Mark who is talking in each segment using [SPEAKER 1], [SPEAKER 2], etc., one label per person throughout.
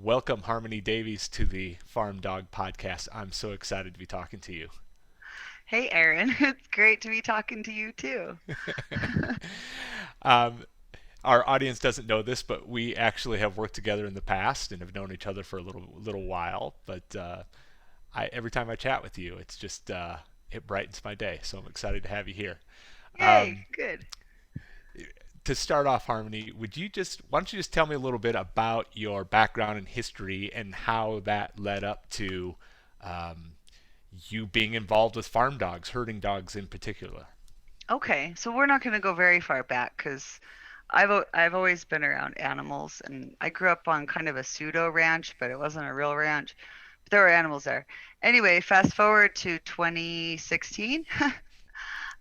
[SPEAKER 1] Welcome, harmOny Davies, to the Farm Dog Podcast. I'm so excited to be talking to you.
[SPEAKER 2] Hey, Aaron. It's great to be talking to you too.
[SPEAKER 1] um, our audience doesn't know this, but we actually have worked together in the past and have known each other for a little while. But every time I chat with you, it's just it brightens my day. So I'm excited to have you here.
[SPEAKER 2] Yay,
[SPEAKER 1] Um,
[SPEAKER 2] good.
[SPEAKER 1] to start off, harmOny, why don't you just tell me a little bit about your background and history and how that led up to um, you being involved with farm dogs, herding dogs in particular.
[SPEAKER 2] Okay, so we're not going to go very far back because I've always been around animals, and I grew up on kind of a pseudo ranch, but it wasn't a real ranch. But there were animals there. Anyway, fast forward to 2016.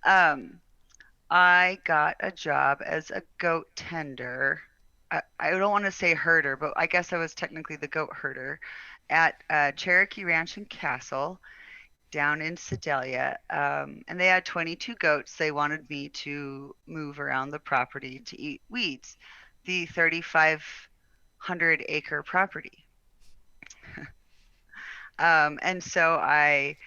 [SPEAKER 2] um, I got a job as a goat tender. I don't want to say herder, but I guess I was technically the goat herder at Cherokee Ranch and Castle down in Sedalia, and they had 22 goats. They wanted me to move around the property to eat weeds, the 3,500-acre property. And so I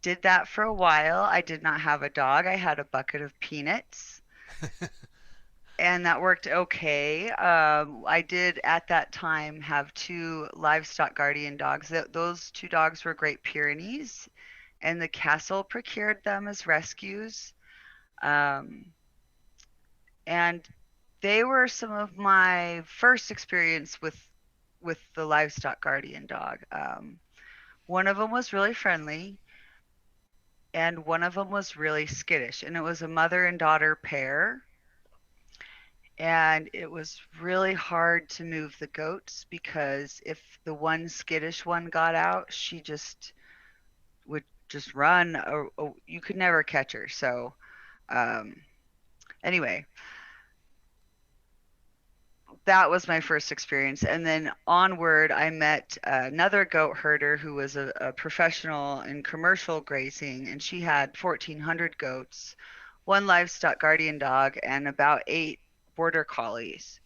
[SPEAKER 2] did that for a while. I did not have a dog. I had a bucket of peanuts, and that worked okay. I did at that time have two livestock guardian dogs. Those two dogs were Great Pyrenees, and the castle procured them as rescues. Um, and they were some of my first experience with the livestock guardian dog. One of them was really friendly, and one of them was really skittish, and it was a mother and daughter pair. And it was really hard to move the goats because if the one skittish one got out, she just would just run, or you could never catch her. So, um, anyway, that was my first experience. And then onward, I met another goat herder who was a professional in commercial grazing, and she had 1,400 goats, one livestock guardian dog, and about eight border collies.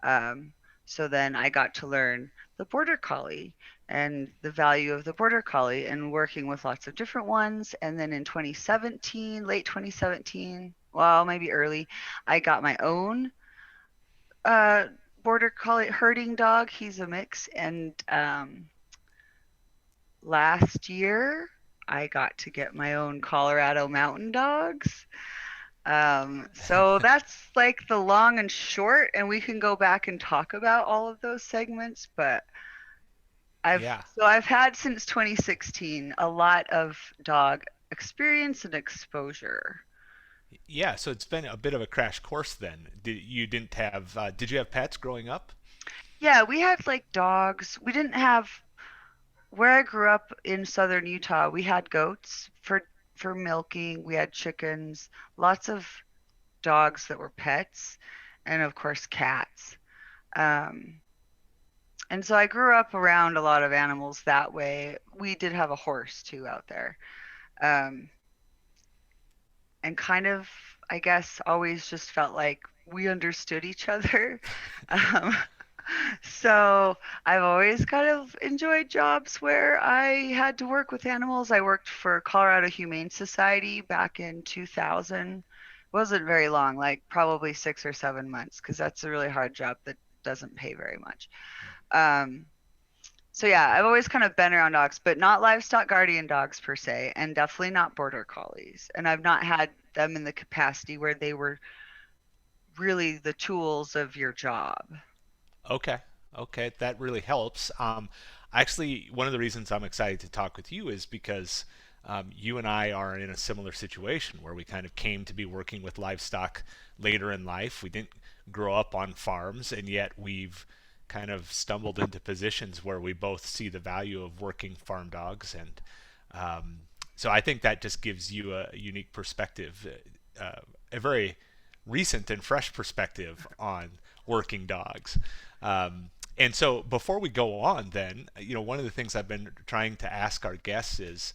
[SPEAKER 2] Um, so then I got to learn the border collie and the value of the border collie and working with lots of different ones. And then in 2017, late 2017, well, maybe early, I got my own uh, border collie herding dog. He's a mix. And last year, I got to get my own Colorado mountain dogs. So that's like the long and short, and we can go back and talk about all of those segments. But
[SPEAKER 1] Yeah.
[SPEAKER 2] I've had since 2016 a lot of dog experience and exposure.
[SPEAKER 1] Yeah, so it's been a bit of a crash course then. Did you have pets growing up?
[SPEAKER 2] Yeah, we had like dogs. We didn't have where I grew up in southern Utah. We had goats for milking. We had chickens, lots of dogs that were pets, and of course cats. Um, and so I grew up around a lot of animals that way. We did have a horse too out there. Um, and kind of, I guess, always just felt like we understood each other. Um, so I've always kind of enjoyed jobs where I had to work with animals. I worked for Colorado Humane Society back in 2000. It wasn't very long, like probably 6 or 7 months, because that's a really hard job that doesn't pay very much. Um, so yeah, I've always kind of been around dogs, but not livestock guardian dogs per se, and definitely not border collies. And I've not had them in the capacity where they were really the tools of your job.
[SPEAKER 1] Okay. Okay, that really helps. Actually, one of the reasons I'm excited to talk with you is because you and I are in a similar situation where we kind of came to be working with livestock later in life. We didn't grow up on farms, and yet we've kind of stumbled into positions where we both see the value of working farm dogs. And um, so I think that just gives you a unique perspective, a very recent and fresh perspective on working dogs. And so before we go on, then, one of the things I've been trying to ask our guests is,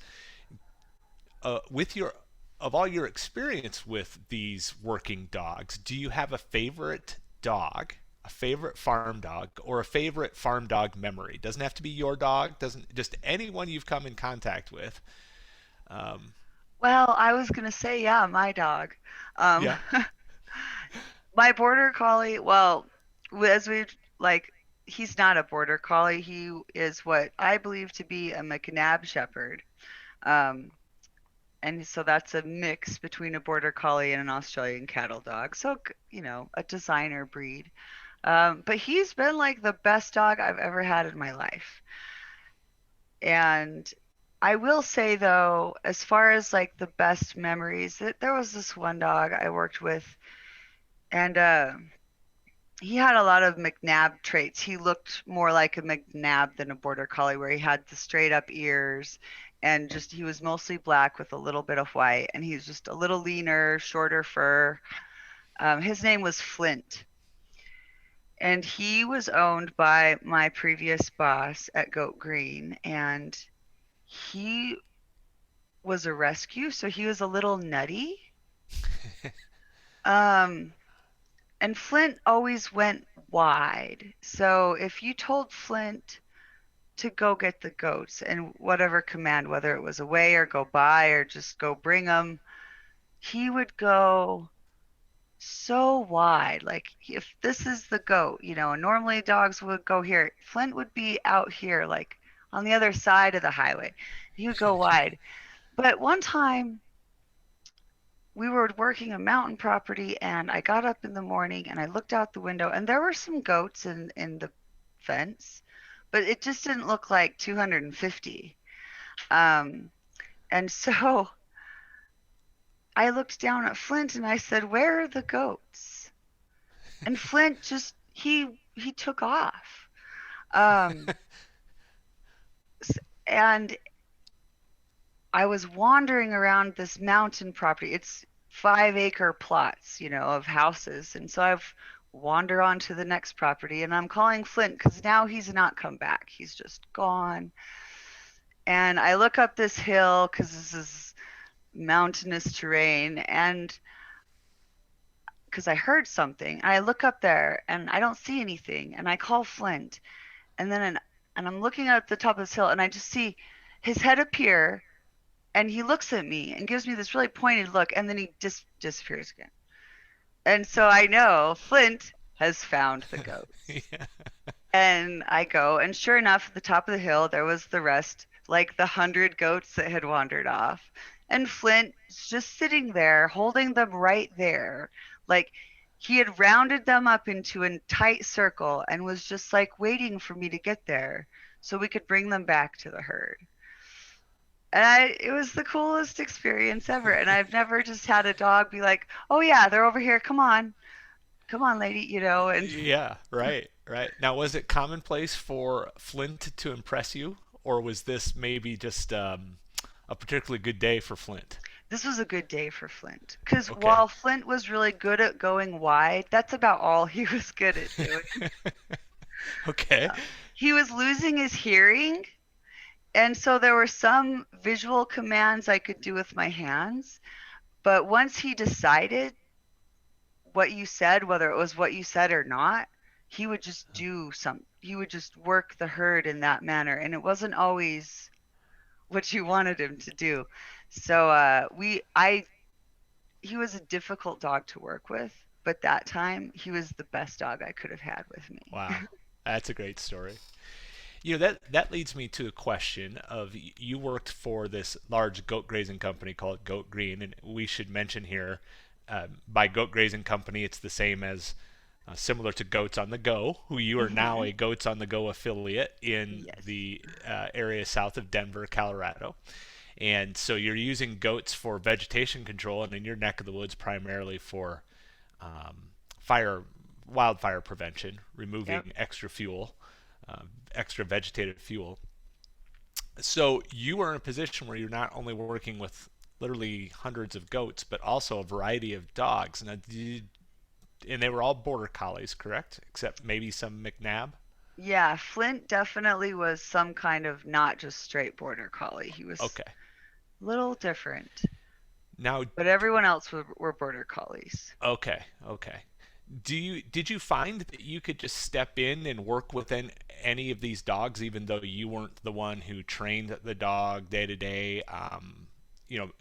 [SPEAKER 1] with your of all your experience with these working dogs, do you have a favorite dog? a favorite farm dog or a favorite farm dog memory. Doesn't have to be your dog. Doesn't just anyone you've come in contact with. Um,
[SPEAKER 2] Well, I was gonna say, yeah, my dog. Um,
[SPEAKER 1] yeah.
[SPEAKER 2] my border collie, well, as we like, he's not a border collie. He is what I believe to be a McNab shepherd. Um, and so that's a mix between a border collie and an Australian cattle dog. So, a designer breed. But he's been like the best dog I've ever had in my life. And I will say though, as far as like the best memories, there was this one dog I worked with, and he had a lot of McNab traits. He looked more like a McNab than a border collie, where he had the straight up ears and just he was mostly black with a little bit of white, and he's just a little leaner, shorter fur. His name was Flint, and he was owned by my previous boss at Goat Green, and he was a rescue, so he was a little nutty. Um, and Flint always went wide. So if you told Flint to go get the goats and whatever command, whether it was away or go by or just go bring them, he would go so wide. Like if this is the goat, normally dogs would go here. Flint would be out here, like on the other side of the highway. He would go wide. But one time we were working a mountain property, and I got up in the morning and I looked out the window, and there were some goats in the fence, but it just didn't look like 250. Um, and so I looked down at Flint and I said, "Where are the goats?" And Flint just he took off. Um, and I was wandering around this mountain property. It's 5-acre plots, of houses. And so I've wander on to the next property, and I'm calling Flint because now he's not come back. He's just gone. And I look up this hill because this is mountainous terrain, and because I heard something. And I look up there and I don't see anything. And I call Flint, and and I'm looking at the top of this hill, and I just see his head appear, and he looks at me and gives me this really pointed look, and then he disappears again. And so I know Flint has found the goats.
[SPEAKER 1] Yeah.
[SPEAKER 2] And I go, and sure enough, at the top of the hill, there was the rest, like the 100 goats that had wandered off. And Flint's just sitting there, holding them right there. Like he had rounded them up into a tight circle and was just like waiting for me to get there so we could bring them back to the herd. And it was the coolest experience ever. And I've never just had a dog be like, "Oh yeah, they're over here. Come on, lady," and
[SPEAKER 1] Yeah, right, right. Now, was it commonplace for Flint to impress you, or was this maybe just a particularly good day for Flint?
[SPEAKER 2] this was a good day for Flint. Because
[SPEAKER 1] Okay.
[SPEAKER 2] while Flint was really good at going wide, that's about all he was good at doing.
[SPEAKER 1] Okay.
[SPEAKER 2] He was losing his hearing, and so there were some visual commands I could do with my hands. But once he decided what you said, whether it was what you said or not, he would just he would just work the herd in that manner. And it wasn't always what you wanted him to do. So he was a difficult dog to work with, but that time he was the best dog I could have had with me.
[SPEAKER 1] Wow. That's a great story. That leads me to a question of you worked for this large goat grazing company called Goat Green, and we should mention here, by Goat Grazing Company, it's the same as similar to Goats on the Go, who you are now
[SPEAKER 2] Hmm.
[SPEAKER 1] a Goats on the Go affiliate in
[SPEAKER 2] Yes.
[SPEAKER 1] the area south of Denver, Colorado. And so you're using goats for vegetation control, and in your neck of the woods primarily for um, fire, wildfire prevention,
[SPEAKER 2] Yep.
[SPEAKER 1] removing extra fuel, extra vegetative fuel. So you are in a position where you're not only working with literally hundreds of goats, but also a variety of dogs. And they were all border collies, correct? Except maybe some McNab.
[SPEAKER 2] Yeah, Flint definitely was some kind of not just straight border collie. He was
[SPEAKER 1] Okay.
[SPEAKER 2] a little different,
[SPEAKER 1] Now,
[SPEAKER 2] but everyone else were border collies.
[SPEAKER 1] okay, okay. Did you find that you could just step in and work with any of these dogs, even though you weren't the one who trained the dog day to day? You know,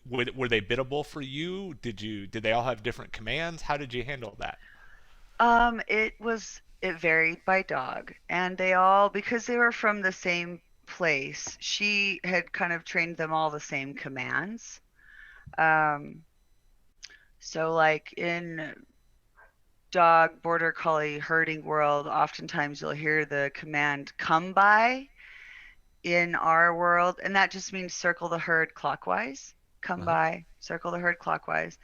[SPEAKER 1] were they biddable for you? Did they all have different commands? How did you handle that?
[SPEAKER 2] It varied by dog, and they all, because they were from the same place, she had kind of trained them all the same commands. Um, so like in dog border collie herding world, oftentimes you'll hear the command come by in our world, and that just means circle the herd clockwise. Come
[SPEAKER 1] Uh-huh.
[SPEAKER 2] by, circle the herd clockwise.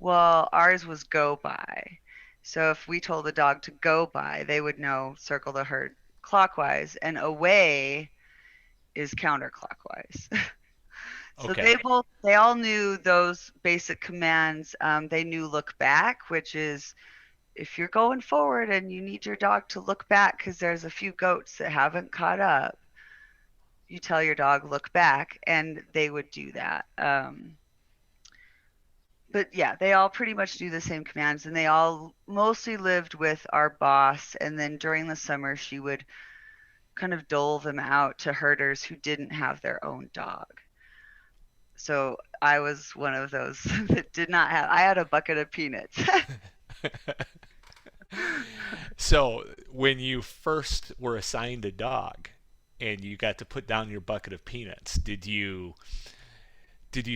[SPEAKER 2] Well, ours was go by. So if we told the dog to go by, they would know circle the herd clockwise, and away is counterclockwise. So
[SPEAKER 1] Okay.
[SPEAKER 2] they all knew those basic commands. They knew look back, which is if you're going forward and you need your dog to look back because there's a few goats that haven't caught up, you tell your dog look back, and they would do that. But yeah, they all pretty much do the same commands, and they all mostly lived with our boss. And then during the summer, she would kind of dole them out to herders who didn't have their own dog. So I was one of those that did not have. I had a bucket of peanuts.
[SPEAKER 1] So when you first were assigned a dog and you got to put down your bucket of peanuts, did you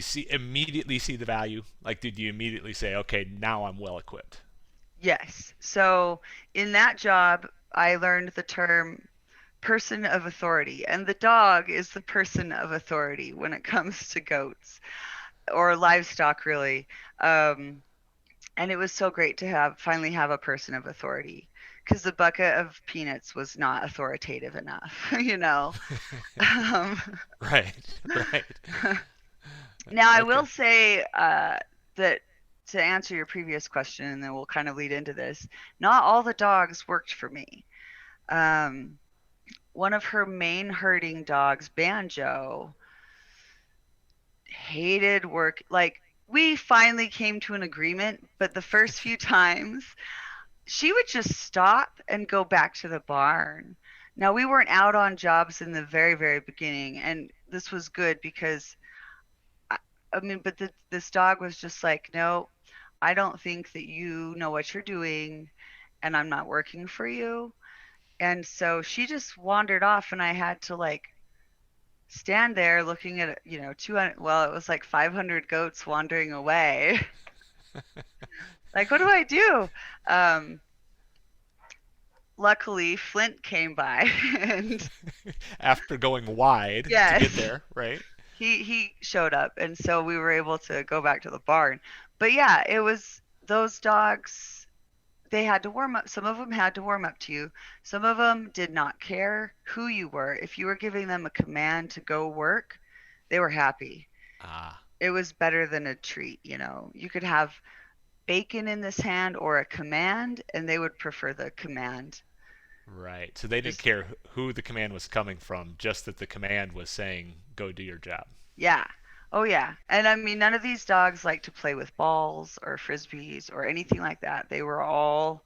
[SPEAKER 1] see immediately see the value? Like, did you immediately say, okay, now I'm well equipped?
[SPEAKER 2] Yes. So in that job, I learned the term person of authority, and the dog is the person of authority when it comes to goats or livestock, really. Um, and it was so great to have finally have a person of authority because the bucket of peanuts was not authoritative enough, you know. Um,
[SPEAKER 1] Right, right.
[SPEAKER 2] now, I will
[SPEAKER 1] Okay.
[SPEAKER 2] say that to answer your previous question, and then we'll kind of lead into this, not all the dogs worked for me. Um, one of her main herding dogs, Banjo, hated work. Like, we finally came to an agreement, but the first few times, she would just stop and go back to the barn. Now, we weren't out on jobs in the very, very beginning, and this was good because I, I mean, but this dog was just like, no, I don't think that you know what you're doing, and I'm not working for you. And so she just wandered off, and I had to like stand there looking at, 200, well, it was like 500 goats wandering away. Like, what do I do? Um, Luckily, Flint came by, and
[SPEAKER 1] After going wide to get
[SPEAKER 2] yes,
[SPEAKER 1] there, right?
[SPEAKER 2] he showed up, and so we were able to go back to the barn. But yeah, it was those dogs. They had to warm up. Some of them had to warm up to you. Some of them did not care who you were. If you were giving them a command to go work, they were happy.
[SPEAKER 1] Ah,
[SPEAKER 2] It was better than a treat, you know. You could have bacon in this hand or a command, and they would prefer the command.
[SPEAKER 1] right. So they didn't
[SPEAKER 2] Just,
[SPEAKER 1] care who the command was coming from, just that the command was saying, go do your job.
[SPEAKER 2] yeah. Oh, yeah. And I mean, none of these dogs like to play with balls or frisbees or anything like that. They were all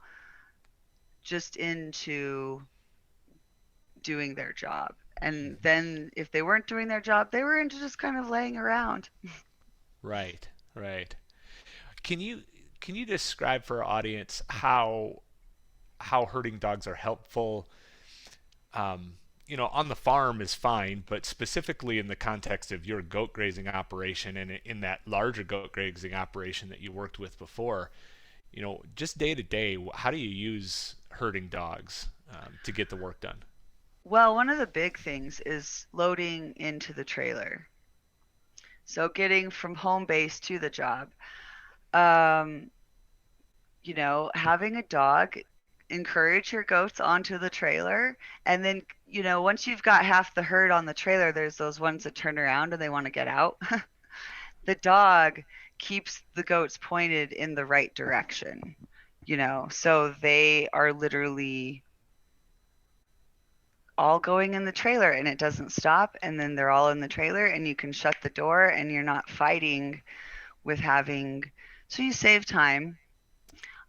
[SPEAKER 2] just into doing their job. And
[SPEAKER 1] Mhm.
[SPEAKER 2] then if they weren't doing their job, they were into just kind of laying around.
[SPEAKER 1] Right, right. Can you can you describe for our audience how herding dogs are helpful? On the farm is fine, but specifically in the context of your goat grazing operation and in that larger goat grazing operation that you worked with before, just day to day, how do you use herding dogs to get the work done?
[SPEAKER 2] Well, one of the big things is loading into the trailer. So getting from home base to the job. Um, having a dog, encourage your goats onto the trailer. And then, once you've got half the herd on the trailer, there's those ones that turn around and they want to get out. The dog keeps the goats pointed in the right direction, so they are literally all going in the trailer and it doesn't stop. And then they're all in the trailer and you can shut the door and you're not fighting with having, so you save time.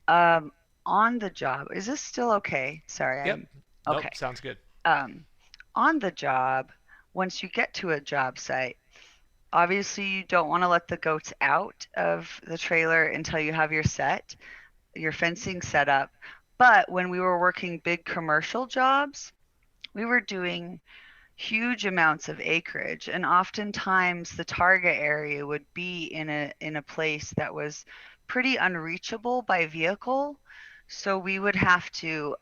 [SPEAKER 2] Um, on the job, is this still okay? Sorry,
[SPEAKER 1] Yep.
[SPEAKER 2] I'm
[SPEAKER 1] Nope.
[SPEAKER 2] okay.
[SPEAKER 1] Sounds good.
[SPEAKER 2] Um, on the job, once you get to a job site, obviously you don't want to let the goats out of the trailer until you have your fencing set up. But when we were working big commercial jobs, we were doing huge amounts of acreage, and oftentimes the target area would be in a place that was pretty unreachable by vehicle. So we would have to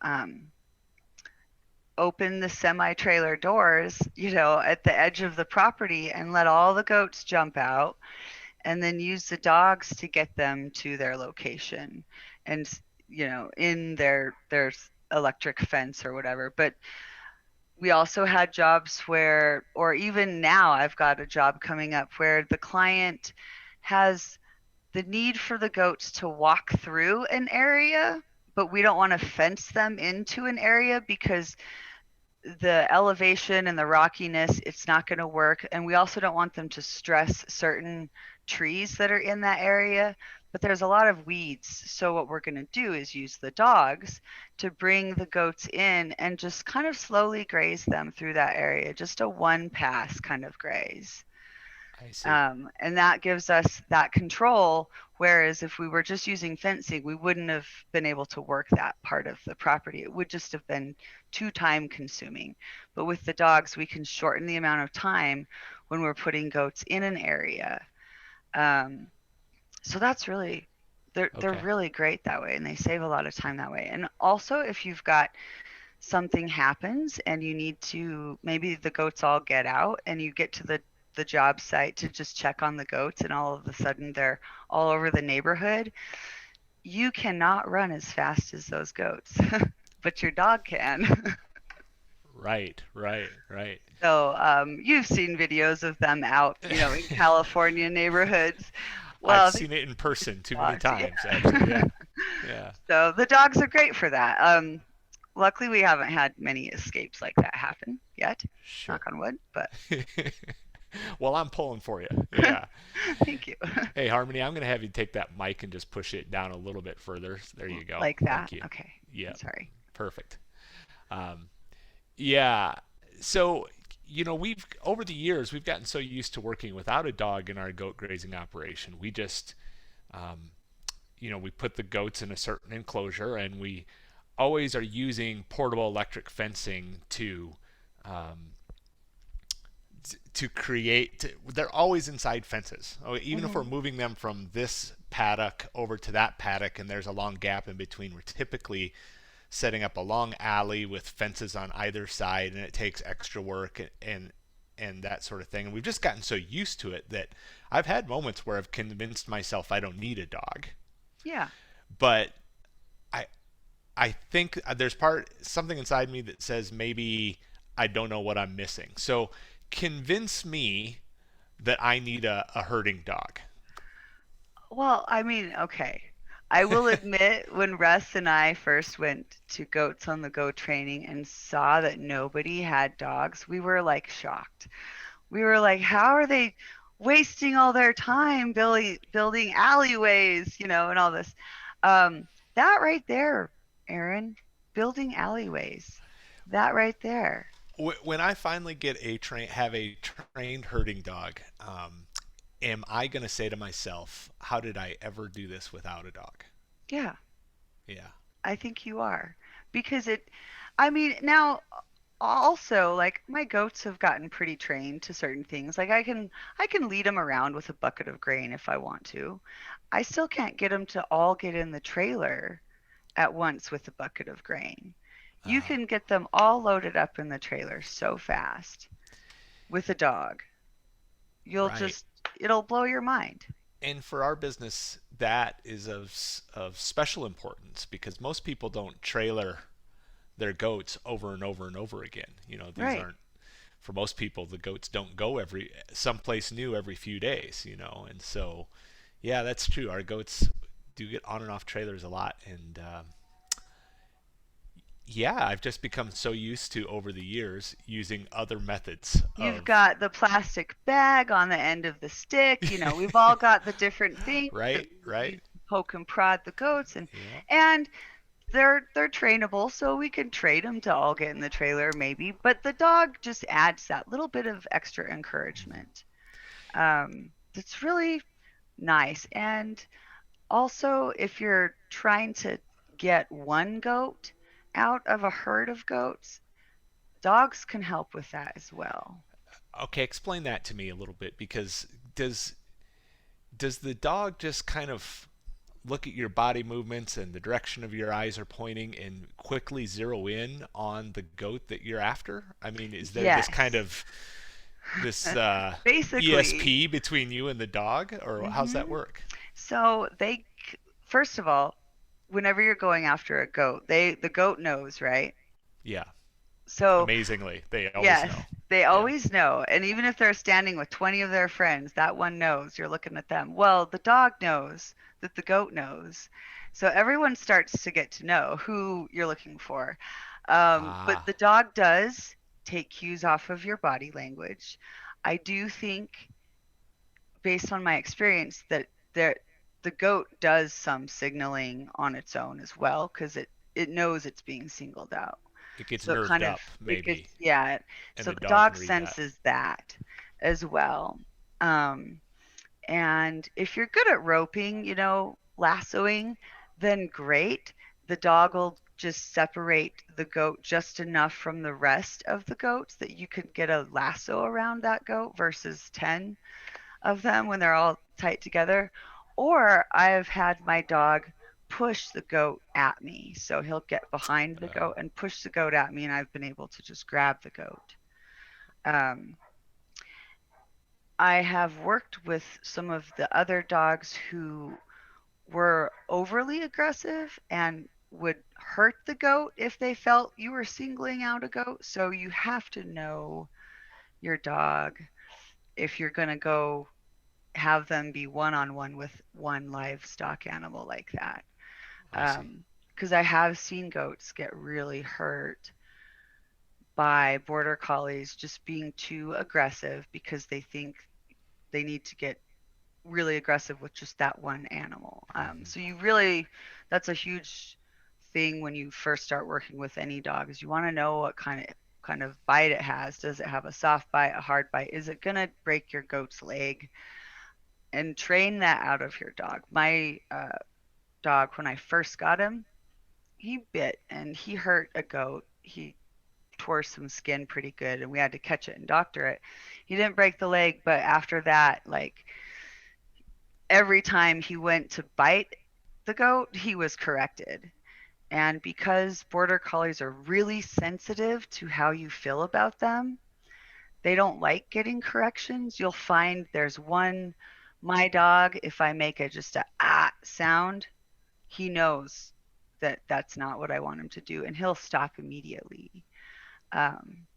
[SPEAKER 2] open the semi trailer doors, at the edge of the property and let all the goats jump out and then use the dogs to get them to their location and in their electric fence or whatever. But we also had jobs where, or even now I've got a job coming up where the client has the need for the goats to walk through an area, but we don't want to fence them into an area because the elevation and the rockiness, it's not going to work. And we also don't want them to stress certain trees that are in that area. But there's a lot of weeds. So, what we're going to do is use the dogs to bring the goats in and just kind of slowly graze them through that area, just a one pass kind of graze.
[SPEAKER 1] I see.
[SPEAKER 2] And that gives us that control. Whereas if we were just using fencing, we wouldn't have been able to work that part of the property. It would just have been too time consuming. But with the dogs, we can shorten the amount of time when we're putting goats in an area. Um, so that's really, they're
[SPEAKER 1] Okay.
[SPEAKER 2] really great that way, and they save a lot of time that way. And also, if you've got something happens and you need to, maybe the goats all get out and you get to the job site to just check on the goats, and all of a sudden they're all over the neighborhood, you cannot run as fast as those goats, but your dog can.
[SPEAKER 1] Right. Right. Right.
[SPEAKER 2] So you've seen videos of them out, in California neighborhoods.
[SPEAKER 1] I've
[SPEAKER 2] Well, they
[SPEAKER 1] seen it in person too many
[SPEAKER 2] dogs,
[SPEAKER 1] times, actually.
[SPEAKER 2] yeah.
[SPEAKER 1] Yeah. Yeah.
[SPEAKER 2] So the dogs are great for that. Luckily, we haven't had many escapes like that happen yet.
[SPEAKER 1] Sure.
[SPEAKER 2] Knock on wood, but
[SPEAKER 1] Well, I'm pulling for you. Yeah.
[SPEAKER 2] thank you.
[SPEAKER 1] Hey, Harmony, I'm going to have you take that mic and just push it down a little bit further. There you go.
[SPEAKER 2] Like that.
[SPEAKER 1] Thank you.
[SPEAKER 2] Okay.
[SPEAKER 1] Yep.
[SPEAKER 2] Sorry.
[SPEAKER 1] Perfect. Um, yeah. So, we've over the years we've gotten so used to working without a dog in our goat grazing operation. We just, um, we put the goats in a certain enclosure, and we always are using portable electric fencing um, to create. They're always inside fences. Even if we're
[SPEAKER 2] Hmm.
[SPEAKER 1] moving them from this paddock over to that paddock, and there's a long gap in between, we're typically setting up a long alley with fences on either side, and it takes extra work and that sort of thing. And we've just gotten so used to it that I've had moments where I've convinced myself I don't need a dog.
[SPEAKER 2] Yeah.
[SPEAKER 1] But I I think there's something inside me that says maybe I don't know what I'm missing. So convince me that I need a herding dog.
[SPEAKER 2] Well, I mean, okay. I will admit, when Russ and I first went to Goats on the Go training and saw that nobody had dogs, we were like shocked. We were like, how are they wasting all their time building alleyways, and all this. That right there, Aaron, building alleyways. That right there.
[SPEAKER 1] When I finally get have a trained herding dog, am I going to say to myself, how did I ever do this without a dog?
[SPEAKER 2] Yeah,
[SPEAKER 1] Yeah.
[SPEAKER 2] I think you are. Because I mean, now also, like, my goats have gotten pretty trained to certain things. Like, I can lead them around with a bucket of grain if I want to. I still can't get them to all get in the trailer at once with a bucket of grain. You
[SPEAKER 1] Uh,
[SPEAKER 2] can get them all loaded up in the trailer so fast with a dog. You'll
[SPEAKER 1] right.
[SPEAKER 2] just, it'll blow your mind.
[SPEAKER 1] And for our business, that is of special importance because most people don't trailer their goats over and over and over again. These
[SPEAKER 2] Right.
[SPEAKER 1] aren't for most people. The goats don't go every someplace new every few days. And so yeah, that's true. Our goats do get on and off trailers a lot, and yeah, I've just become so used to over the years using other methods
[SPEAKER 2] You've
[SPEAKER 1] of
[SPEAKER 2] got the plastic bag on the end of the stick. We've all got the different things that
[SPEAKER 1] right,
[SPEAKER 2] we would use
[SPEAKER 1] right.
[SPEAKER 2] to poke and prod the goats,
[SPEAKER 1] Yeah.
[SPEAKER 2] and they're trainable, so we can trade them to all get in the trailer maybe. But the dog just adds that little bit of extra encouragement. It's really nice. And also, if you're trying to get one goat out of a herd of goats, dogs can help with that as well.
[SPEAKER 1] Okay, explain that to me a little bit because does does the dog just kind of look at your body movements and the direction of your eyes are pointing and quickly zero in on the goat that you're after? I mean, is there this kind
[SPEAKER 2] Yes.
[SPEAKER 1] of this
[SPEAKER 2] Basically,
[SPEAKER 1] ESP between you and the dog, or how's that
[SPEAKER 2] hmm
[SPEAKER 1] work?
[SPEAKER 2] so first of all, whenever you're going after a goat, the goat knows, right?
[SPEAKER 1] Yeah,
[SPEAKER 2] So
[SPEAKER 1] amazingly, they always
[SPEAKER 2] yes,
[SPEAKER 1] know.
[SPEAKER 2] they
[SPEAKER 1] Yeah.
[SPEAKER 2] always know. And even if they're standing with 20 of their friends, that one knows you're looking at them. Well, the dog knows that the goat knows. So everyone starts to get to know who you're looking for. But
[SPEAKER 1] Ah,
[SPEAKER 2] the dog does take cues off of your body language. I do think, based on my experience, that there, the goat does some signaling on its own as well because it knows it's being singled out.
[SPEAKER 1] it gets
[SPEAKER 2] So it
[SPEAKER 1] nerved
[SPEAKER 2] kind of
[SPEAKER 1] up
[SPEAKER 2] it gets,
[SPEAKER 1] maybe,
[SPEAKER 2] yeah.
[SPEAKER 1] and
[SPEAKER 2] So
[SPEAKER 1] the
[SPEAKER 2] the
[SPEAKER 1] dog can
[SPEAKER 2] dog
[SPEAKER 1] read that.
[SPEAKER 2] senses that as well. Um, and if you're good at roping, lassoing, then great. The dog will just separate the goat just enough from the rest of the goats that you could get a lasso around that goat versus 10 of them when they're all tight together. Or I've had my dog push the goat at me. So he'll get behind the
[SPEAKER 1] Uh,
[SPEAKER 2] goat and push the goat at me, and I've been able to just grab the goat. Um, I have worked with some of the other dogs who were overly aggressive and would hurt the goat if they felt you were singling out a goat. So you have to know your dog if you're going to go have them be one on one with one livestock animal like that.
[SPEAKER 1] I see.
[SPEAKER 2] Because I have seen goats get really hurt by border collies just being too aggressive because they think they need to get really aggressive with just that one animal.
[SPEAKER 1] Hmm.
[SPEAKER 2] So that's a huge thing when you first start working with any dog is you want to know what kind of bite it has. Does it have a soft bite, a hard bite? Is it gonna break your goat's leg? And train that out of your dog. My dog, when I first got him, he bit and he hurt a goat. He tore some skin pretty good, and we had to catch it and doctor it. He didn't break the leg, but after that, like every time he went to bite the goat, he was corrected. And because border collies are really sensitive to how you feel about them, they don't like getting corrections. You'll find there's one, my dog, if I make a just a ah sound, he knows that that's not what I want him to do, and he'll stop immediately. Um,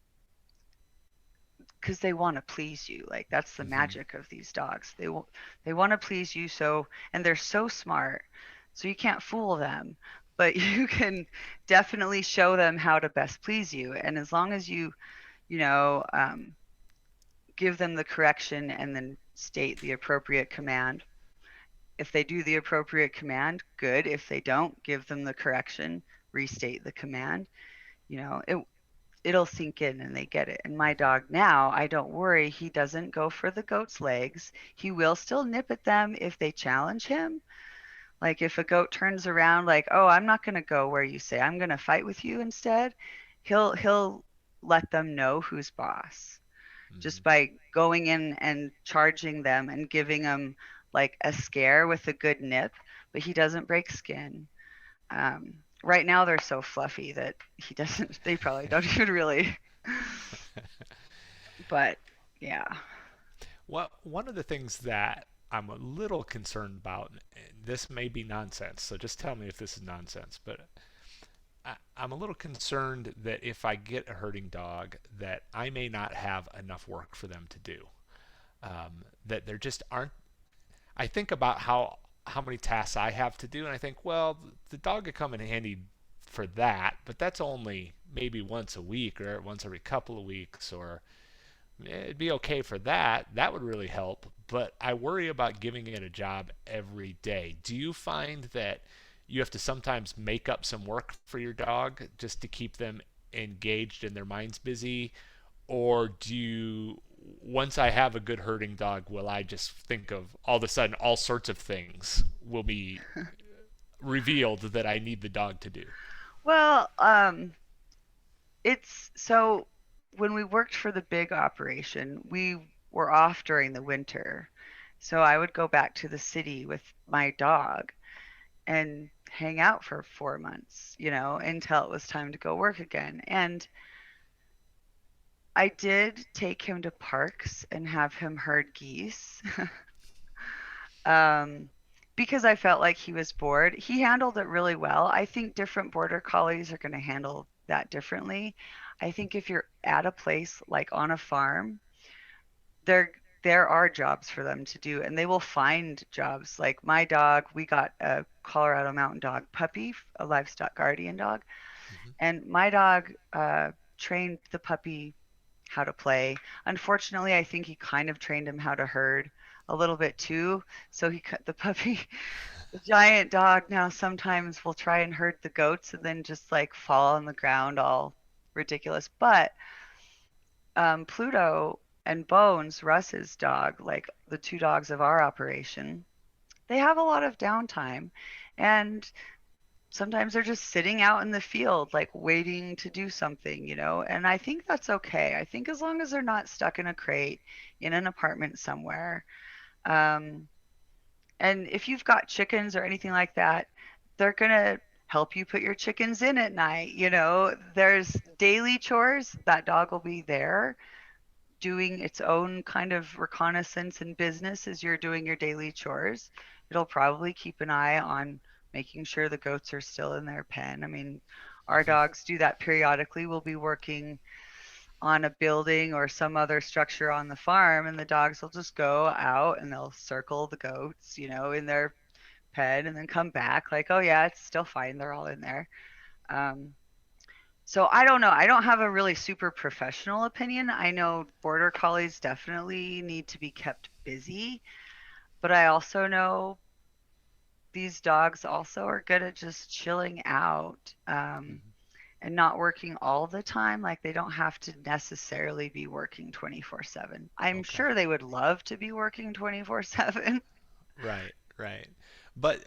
[SPEAKER 2] because they want to please you. Like that's the
[SPEAKER 1] Hmm.
[SPEAKER 2] magic of these dogs. They want to please you so, and they're so smart, so you can't fool them. But you can definitely show them how to best please you. And as long as you know, give them the correction and then state the appropriate command. If they do the appropriate command, good. If they don't, give them the correction, restate the command. It'll sink in and they get it. And my dog now, I don't worry, he doesn't go for the goat's legs. He will still nip at them if they challenge him. Like if a goat turns around like, "Oh, I'm not going to go where you say. I'm going to fight with you instead." He'll let them know who's boss
[SPEAKER 1] Hmm.
[SPEAKER 2] just by going in and charging them and giving them like a scare with a good nip, but he doesn't break skin. Right now they're so fluffy that he doesn't. They probably don't even really. But yeah.
[SPEAKER 1] Well, one of the things that I'm a little concerned about, and this may be nonsense, so just tell me if this is nonsense, but I'm a little concerned that if I get a herding dog, that I may not have enough work for them to do. That there just aren't. I think about how many tasks I have to do, and I think, well, the dog could come in handy for that, but that's only maybe once a week or once every couple of weeks, or it'd be okay for that. That would really help. but I worry about giving it a job every day. Do you find that you have to sometimes make up some work for your dog just to keep them engaged and their minds busy? Or do you, once I have a good herding dog, will I just think of all of a sudden all sorts of things will be revealed that I need the dog to do?
[SPEAKER 2] Well, it's so when we worked for the big operation, we were off during the winter. So I would go back to the city with my dog and hang out for 4 months, until it was time to go work again. And I did take him to parks and have him herd geese. um, because I felt like he was bored. He handled it really well. I think different border collies are going to handle that differently. I think if you're at a place like on a farm, there there are jobs for them to do and they will find jobs. Like my dog, we got a Colorado Mountain Dog puppy, a livestock guardian dog,
[SPEAKER 1] Mm-hmm.
[SPEAKER 2] and my dog trained the puppy how to play. Unfortunately, I think he kind of trained him how to herd a little bit too. So he cut the puppy. The giant dog now sometimes will try and herd the goats and then just like fall on the ground all ridiculous. But Pluto and Bones, Russ's dog, like the two dogs of our operation, they have a lot of downtime. And sometimes they're just sitting out in the field, like waiting to do something. And I think that's okay. I think as long as they're not stuck in a crate in an apartment somewhere. Um, and if you've got chickens or anything like that, they're going to help you put your chickens in at night. There's daily chores. That dog will be there doing its own kind of reconnaissance and business as you're doing your daily chores. It'll probably keep an eye on making sure the goats are still in their pen. I mean, our
[SPEAKER 1] Mm-hmm.
[SPEAKER 2] dogs do that periodically. We'll be working on a building or some other structure on the farm, and the dogs will just go out and they'll circle the goats, in their pen and then come back like, oh, yeah, it's still fine. They're all in there. Um, so I don't know. I don't have a really super professional opinion. I know border collies definitely need to be kept busy, but I also know these dogs also are good at just chilling out
[SPEAKER 1] Mm-hmm.
[SPEAKER 2] and not working all the time. Like they don't have to necessarily be working 24/7. I'm
[SPEAKER 1] Okay.
[SPEAKER 2] sure they would love to be working 24/7.
[SPEAKER 1] Right, right. But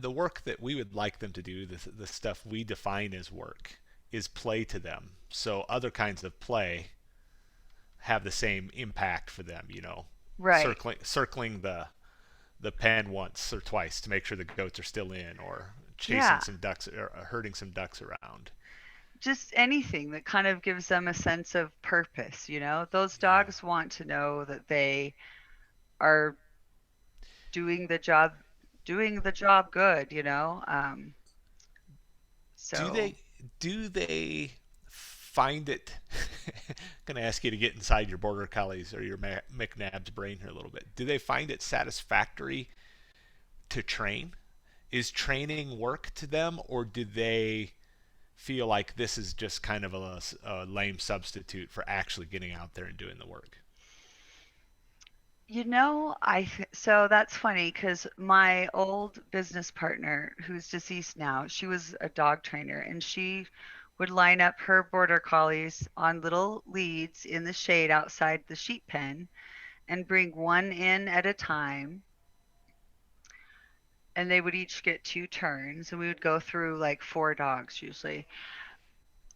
[SPEAKER 1] the work that we would like them to do, the stuff we define as work, is play to them. So other kinds of play have the same impact for them,
[SPEAKER 2] Right.
[SPEAKER 1] circling the pen once or twice to make sure the goats are still in, or chasing
[SPEAKER 2] Yeah.
[SPEAKER 1] some ducks or herding some ducks around.
[SPEAKER 2] Just anything that kind of gives them a sense of purpose. Those
[SPEAKER 1] Yeah.
[SPEAKER 2] dogs want to know that they are doing the job doing the job good.
[SPEAKER 1] Do
[SPEAKER 2] So
[SPEAKER 1] they do they find it? I'm gonna ask you to get inside your border collies or your McNab's brain here a little bit. Do they find it satisfactory to train? Is training work to them, or do they feel like this is just kind of a lame substitute for actually getting out there and doing the work?
[SPEAKER 2] so that's funny because my old business partner, who's deceased now, she was a dog trainer and she would line up her border collies on little leads in the shade outside the sheep pen and bring one in at a time, and they would each get two turns, and we would go through like four dogs usually.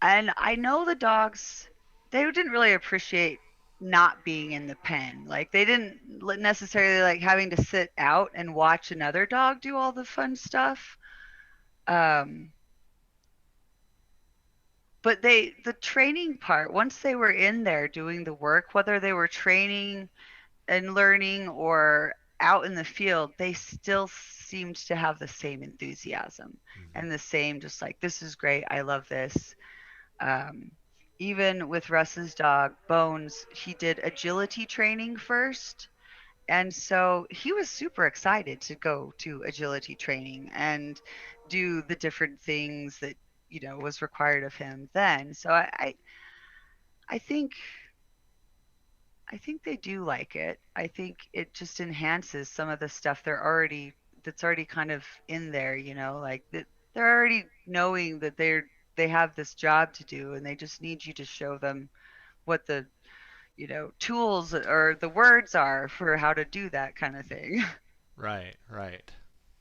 [SPEAKER 2] And I know the dogs, they didn't really appreciate not being in the pen. Like they didn't necessarily like having to sit out and watch another dog do all the fun stuff. Um, but the training part, once they were in there doing the work, whether they were training and learning or out in the field, they still seemed to have the same enthusiasm
[SPEAKER 1] Mm-hmm.
[SPEAKER 2] and the same, just like, this is great. I love this. Um, Even with Russ's dog, Bones, he did agility training first. And so he was super excited to go to agility training and do the different things that, was required of him then. So I think I think they do like it. I think it just enhances some of the stuff that's already kind of in there, like that they're already knowing that they have this job to do and they just need you to show them what the, tools or the words are for how to do that kind of thing.
[SPEAKER 1] Right, right.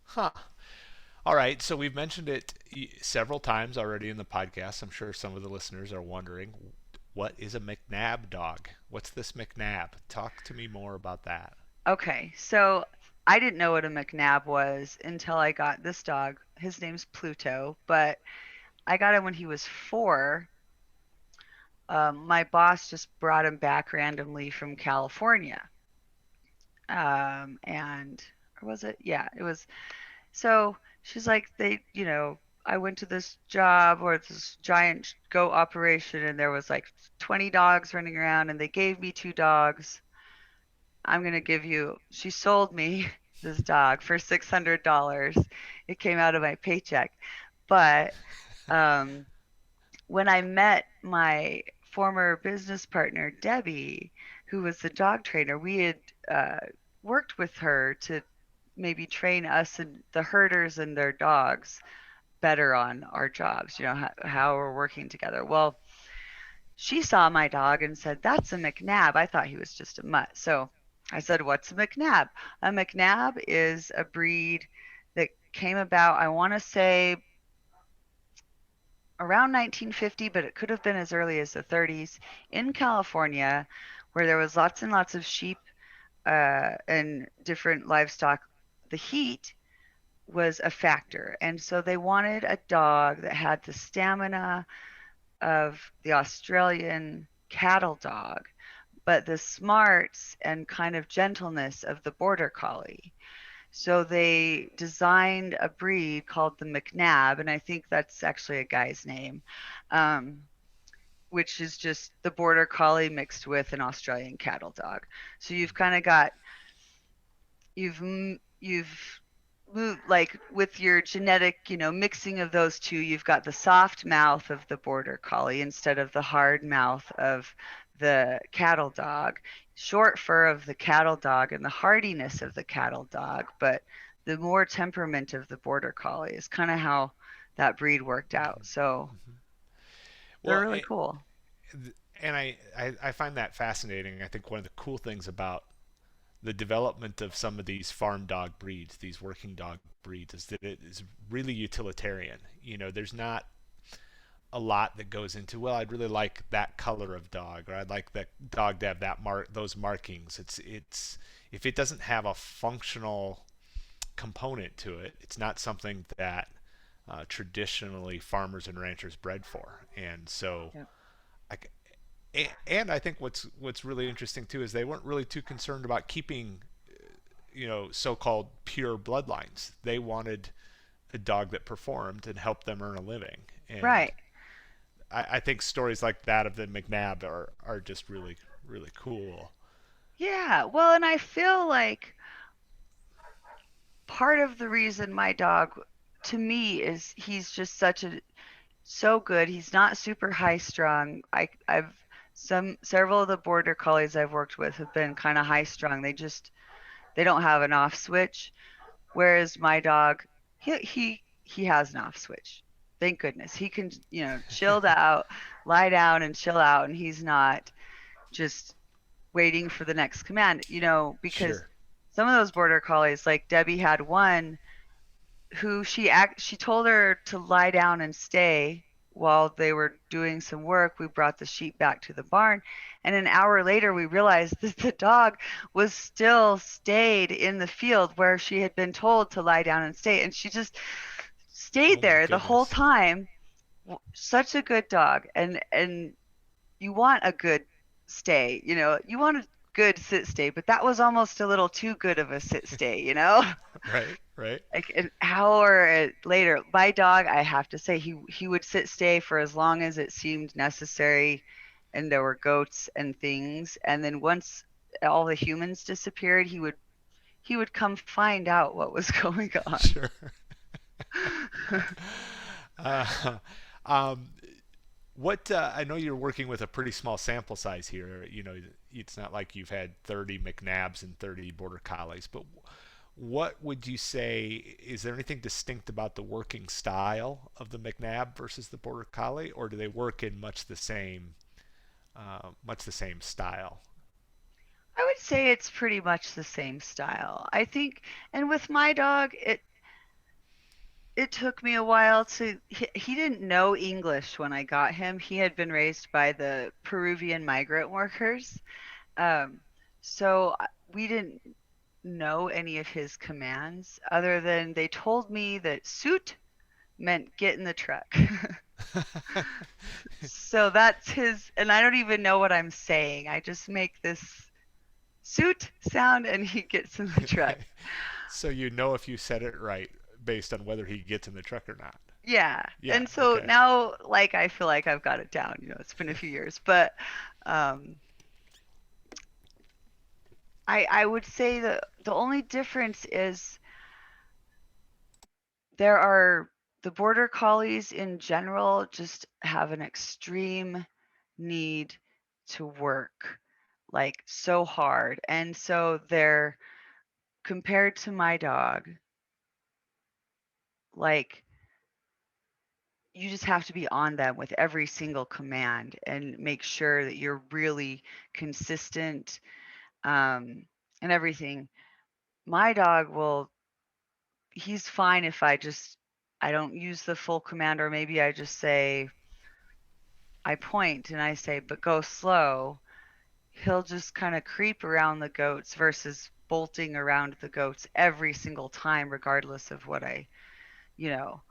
[SPEAKER 1] Huh. All right, so we've mentioned it several times already in the podcast. I'm sure some of the listeners are wondering, what is a McNab dog? What's this McNab? Talk to me more about that.
[SPEAKER 2] Okay, so I didn't know what a McNab was until I got this dog. His name's Pluto, but I got him when he was 4. My boss just brought him back randomly from California. And or was it? Yeah, it was. So she's like, I went to this job or this giant goat operation, and there was like 20 dogs running around, and they gave me 2 dogs. I'm gonna give you. She sold me this dog for $600. It came out of my paycheck, but um, when I met my former business partner, Debbie, who was the dog trainer, we had uh, worked with her to maybe train us and the herders and their dogs better on our jobs, how we're working together. Well, she saw my dog and said, "That's a McNab." I thought he was just a mutt. So I said, "What's a McNab?" A McNab is a breed that came about, I want to say, around 1950, but it could have been as early as the 30s in California, where there was lots and lots of sheep and different livestock. The heat was a factor, and so they wanted a dog that had the stamina of the Australian cattle dog, but the smarts and kind of gentleness of the border collie. So they designed a breed called the McNab, and I think that's actually a guy's name, um, which is just the border collie mixed with an Australian cattle dog. So you've kind of got you've moved like with your genetic, mixing of those two, you've got the soft mouth of the border collie instead of the hard mouth of the cattle dog, short fur of the cattle dog and the hardiness of the cattle dog, but the more temperament of the border collie is kind of how that breed worked out. So
[SPEAKER 1] Mm-hmm.
[SPEAKER 2] they're
[SPEAKER 1] Well,
[SPEAKER 2] really cool.
[SPEAKER 1] and I find that fascinating. I think one of the cool things about the development of some of these farm dog breeds, these working dog breeds, is that it is really utilitarian. There's not a lot that goes into, well, I'd really like that color of dog, or I'd like that dog to have those markings. It's if it doesn't have a functional component to it, it's not something that traditionally farmers and ranchers bred for. And so
[SPEAKER 2] Yep.
[SPEAKER 1] I, and I think what's really interesting too is they weren't really too concerned about keeping so-called pure bloodlines. They wanted a dog that performed and helped them earn a living. And
[SPEAKER 2] Right.
[SPEAKER 1] I think stories like that of the McNab are just really really cool.
[SPEAKER 2] Yeah. Well, and I feel like part of the reason my dog to me is he's just so good. He's not super high strung. I've several of the border collies I've worked with have been kind of high strung. They don't have an off switch. Whereas my dog, he has an off switch. Thank goodness. He can, chilled out, lie down and chill out, and he's not just waiting for the next command, because
[SPEAKER 1] Sure.
[SPEAKER 2] some of those border collies, like Debbie had one who she told her to lie down and stay while they were doing some work. We brought the sheep back to the barn, and an hour later we realized that the dog was still stayed in the field where she had been told to lie down and stay, and she just stayed
[SPEAKER 1] Oh my
[SPEAKER 2] there the whole
[SPEAKER 1] goodness.
[SPEAKER 2] time. Such a good dog, and you want a good stay, you want a good sit stay, but that was almost a little too good of a sit stay.
[SPEAKER 1] Right, right.
[SPEAKER 2] Like an hour later, my dog, I have to say, he would sit stay for as long as it seemed necessary, and there were goats and things. And then once all the humans disappeared, he would come find out what was going on.
[SPEAKER 1] Sure. Uh, um, What I know you're working with a pretty small sample size here. You know, it's not like you've had 30 McNabs and 30 Border Collies, but what would you say? Is there anything distinct about the working style of the McNab versus the Border Collie, or do they work in much the same style?
[SPEAKER 2] I would say it's pretty much the same style. I think, and with my dog, it took me a while to he didn't know English when I got him. He had been raised by the Peruvian migrant workers. Um, so we didn't know any of his commands other than they told me that suit meant get in the truck. So that's his, and I don't even know what I'm saying. I just make this suit sound and he gets in the truck.
[SPEAKER 1] So you know if you said it right based on whether he gets in the truck or not.
[SPEAKER 2] Yeah.
[SPEAKER 1] Yeah.
[SPEAKER 2] And so
[SPEAKER 1] Okay.
[SPEAKER 2] now like I feel like I've got it down. It's been a few years, but um I would say the only difference is there are the border collies in general just have an extreme need to work like so hard. And so they're compared to my dog, like you just have to be on them with every single command and make sure that you're really consistent and everything. My dog will, he's fine if I don't use the full command, or maybe I just say, I point and I say, but go slow. He'll just kind of creep around the goats versus bolting around the goats every single time, regardless of what you know.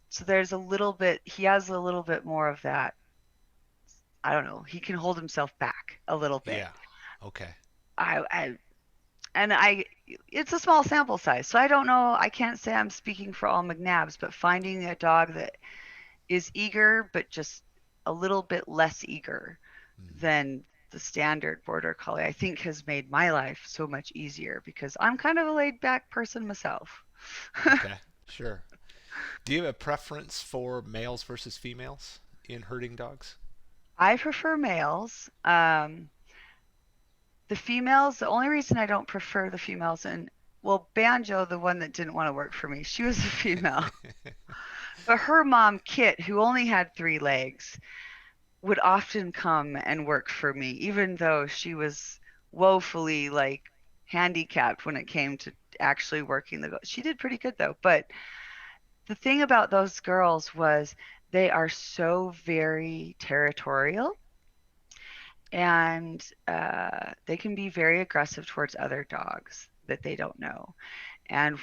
[SPEAKER 2] So there's a little bit, he has a little bit more of that. I don't know. He can hold himself back a little bit.
[SPEAKER 1] Yeah. Okay.
[SPEAKER 2] I and I it's a small sample size, so I don't know. I can't say I'm speaking for all McNabs, but finding a dog that is eager but just a little bit less eager
[SPEAKER 1] Mhm.
[SPEAKER 2] than the standard border collie, I think has made my life so much easier because I'm kind of a laid back person myself.
[SPEAKER 1] Okay. Sure. Do you have a preference for males versus females in herding dogs?
[SPEAKER 2] I prefer males. The females, the only reason I don't prefer the females, and well, Banjo, the one that didn't want to work for me, she was a female. But her mom, Kit, who only had 3 legs, would often come and work for me, even though she was woefully like handicapped when it came to actually working the goat. She did pretty good though. But the thing about those girls was they are so very territorial and they can be very aggressive towards other dogs that they don't know. And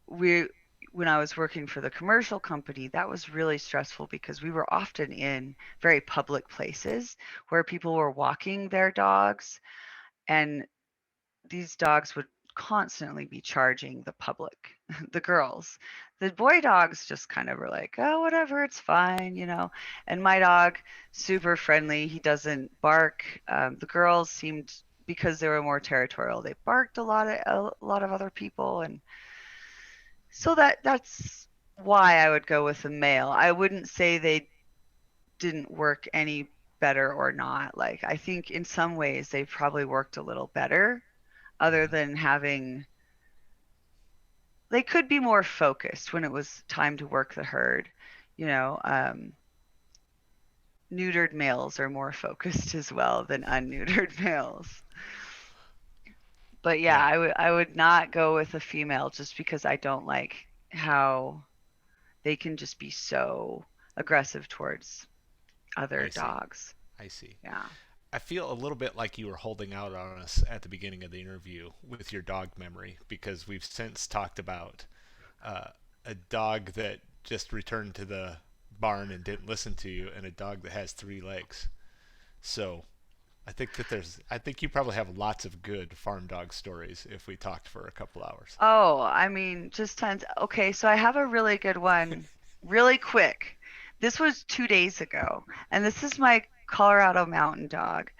[SPEAKER 2] we when I was working for the commercial company, that was really stressful because we were often in very public places where people were walking their dogs, and these dogs would constantly be charging the public, the girls. The boy dogs just kind of were like, oh, whatever, it's fine. And my dog, super friendly, he doesn't bark. The girls seemed, because they were more territorial, they barked a lot of other people, and so that's why I would go with a male. I wouldn't say they didn't work any better or not. Like I think in some ways they probably worked a little better other
[SPEAKER 1] Mhm.
[SPEAKER 2] than having they could be more focused when it was time to work the herd. You know, neutered males are more focused as well than unneutered males. But yeah,
[SPEAKER 1] Yeah,
[SPEAKER 2] I would not go with a female just because I don't like how they can just be so aggressive towards other
[SPEAKER 1] I see.
[SPEAKER 2] dogs.
[SPEAKER 1] I see.
[SPEAKER 2] Yeah.
[SPEAKER 1] I feel a little bit like you were holding out on us at the beginning of the interview with your dog memory because we've since talked about uh, a dog that just returned to the barn and didn't listen to you, and a dog that has 3 legs. So I think you probably have lots of good farm dog stories if we talked for a couple hours.
[SPEAKER 2] Oh, I mean, just tons. Okay, so I have a really good one, really quick. This was 2 days ago, and this is my Colorado Mountain Dog,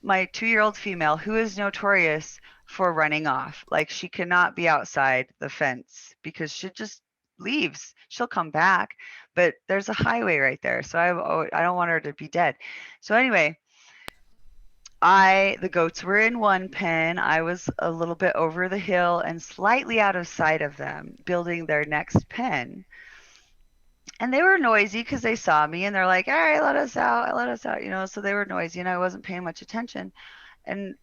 [SPEAKER 2] my 2-year-old female who is notorious for running off. Like she cannot be outside the fence because she just leaves, she'll come back, but there's a highway right there, so I don't want her to be dead. So anyway, I the goats were in one pen. I was a little bit over the hill and slightly out of sight of them, building their next pen. And they were noisy because they saw me and they're like, "All right, let us out," So they were noisy and I wasn't paying much attention. And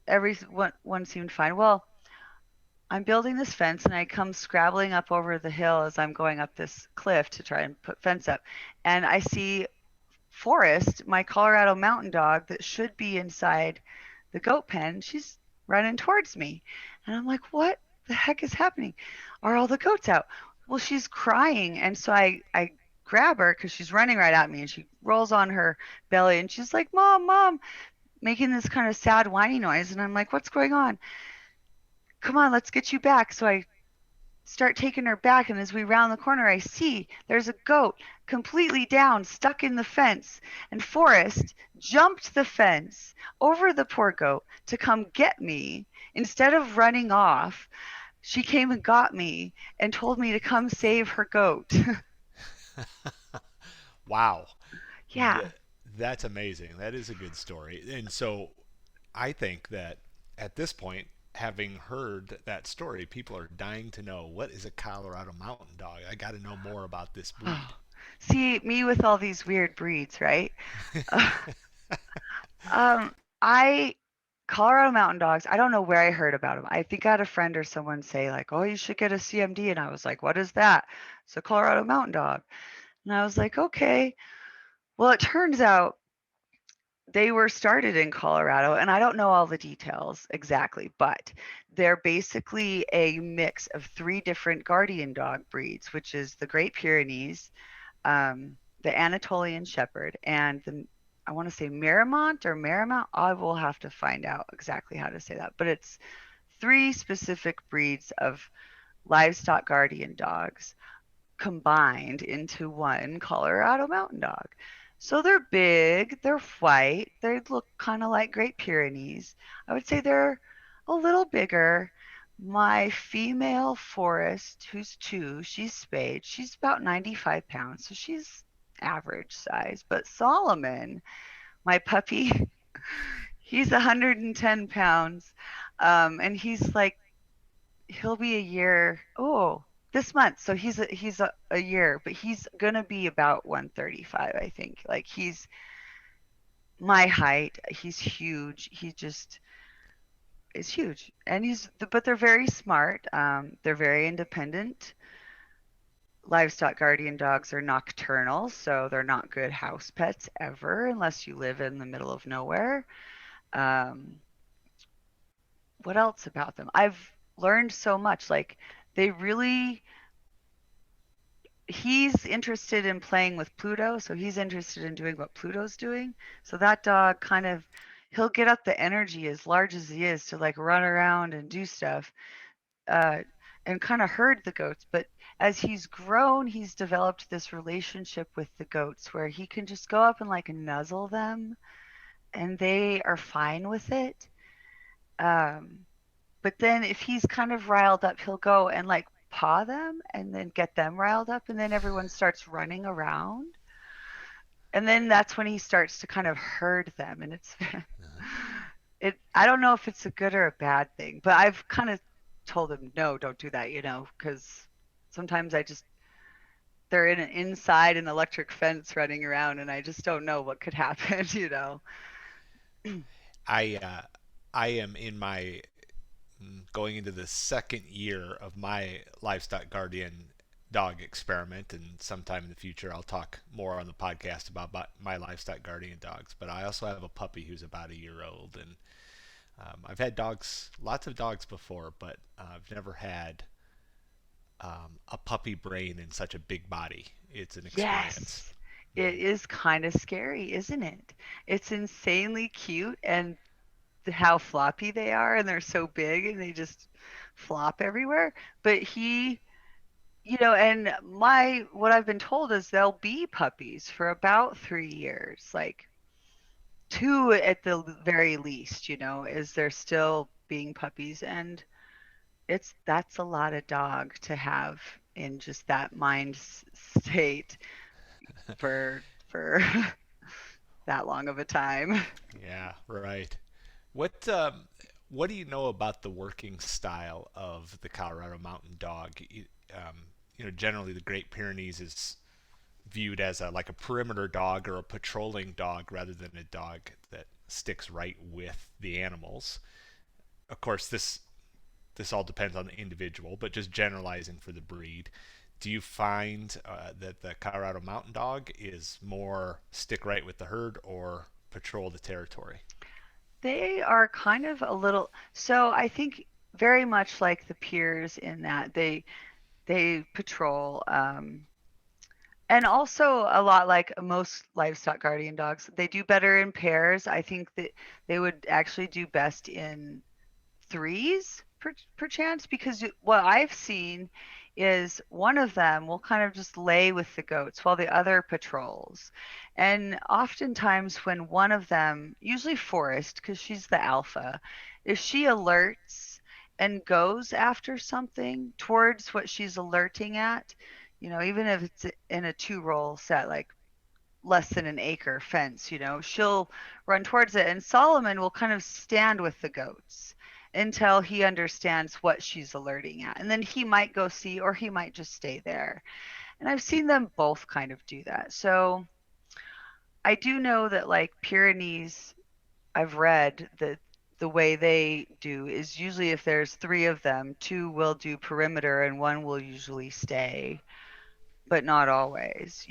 [SPEAKER 2] everyone seemed fine. Well, I'm building this fence and I come scrabbling up over the hill as I'm going up this cliff to try and put fence up. And I see Forrest, my Colorado mountain dog that should be inside the goat pen. She's running towards me. And I'm like, what the heck is happening? Are all the goats out? Well, she's crying. And so I grab her because she's running right at me and she rolls on her belly and she's like, Mom, Mom, making this kind of sad whiny noise. And I'm like, what's going on? Come on, let's get you back. So I start taking her back, and as we round the corner, I see there's a goat completely down, stuck in the fence. And Forrest jumped the fence over the poor goat to come get me. Instead of running off, she came and got me and told me to come save her goat.
[SPEAKER 1] Wow.
[SPEAKER 2] Yeah.
[SPEAKER 1] Th- that's amazing. That is a good story. And so I think that at this point, having heard that story, people are dying to know, what is a Colorado Mountain Dog? I got to know more about this breed.
[SPEAKER 2] Oh, see, me with all these weird breeds, right? um, I Colorado Mountain Dogs, I don't know where I heard about them. I think I had a friend or someone say like, "Oh, you should get a CMD." And I was like, "What is that?" It's a Colorado Mountain Dog. And I was like, "Okay." Well, it turns out they were started in Colorado, and I don't know all the details exactly, but they're basically a mix of three different guardian dog breeds, which is the Great Pyrenees, the Anatolian Shepherd, and the I want to say Marymount or Marymount. I will have to find out exactly how to say that, but it's three specific breeds of livestock guardian dogs combined into one Colorado Mountain Dog. So they're big, they're white, they look kind of like Great Pyrenees. I would say they're a little bigger. My female Forest, who's two, she's spayed. She's about 95 pounds, so she's average size. But Solomon, my puppy, he's 110 pounds. And he's like he'll be a year. Oh, this month. So he's a year, but he's gonna be about 135, I think. Like he's my height. He's huge. He just is huge, and but they're very smart. They're very independent. Livestock guardian dogs are nocturnal, so they're not good house pets ever unless you live in the middle of nowhere. Um, what else about them? I've learned so much. Like they really he's interested in playing with Pluto, so he's interested in doing what Pluto's doing. So that dog kind of he'll get up the energy as large as he is to like run around and do stuff uh, and kind of herd the goats. But as he's grown, he's developed this relationship with the goats where he can just go up and like nuzzle them, and they are fine with it. Um, but then if he's kind of riled up, he'll go and like paw them and then get them riled up and then everyone starts running around. And then that's when he starts to kind of herd them and it's it I don't know if it's a good or a bad thing, but I've kind of told him no, don't do that, cuz sometimes I just they're inside an electric fence running around and I just don't know what could happen.
[SPEAKER 1] I uh, I am in my going into the second year of my livestock guardian dog experiment, and sometime in the future I'll talk more on the podcast about my livestock guardian dogs. But I also have a puppy who's about a year old, and I've had dogs, lots of dogs before, but I've never had a puppy brain in such a big body. It's an experience.
[SPEAKER 2] Yes. It is kind of scary, isn't it? It's insanely cute and how floppy they are and they're so big and they just flop everywhere. But and my what I've been told is they'll be puppies for about 3 years, like two at the very least, is they're still being puppies and that's a lot of dog to have. in just that mind state for that long of a time.
[SPEAKER 1] Yeah, right. What what do you know about the working style of the Colorado Mountain Dog? Generally the Great Pyrenees is viewed as a like a perimeter dog or a patrolling dog rather than a dog that sticks right with the animals. Of course, this all depends on the individual, but just generalizing for the breed, do you find that the Colorado Mountain Dog is more stick right with the herd or patrol the territory?
[SPEAKER 2] They are kind of a little, so I think very much like the peers in that they patrol, and also a lot like most livestock guardian dogs. They do better in pairs. I think that they would actually do best in threes per chance, because what I've seen is one of them will kind of just lay with the goats while the other patrols. And oftentimes when one of them, usually Forrest, because she's the alpha, if she alerts and goes after something towards what she's alerting at, even if it's in a two roll set, like less than an acre fence, she'll run towards it. And Solomon will kind of stand with the goats until he understands what she's alerting at. And then he might go see, or he might just stay there. And I've seen them both kind of do that. So I do know that, like Pyrenees, I've read that the way they do is usually if there's three of them, two will do perimeter and one will usually stay, but not always,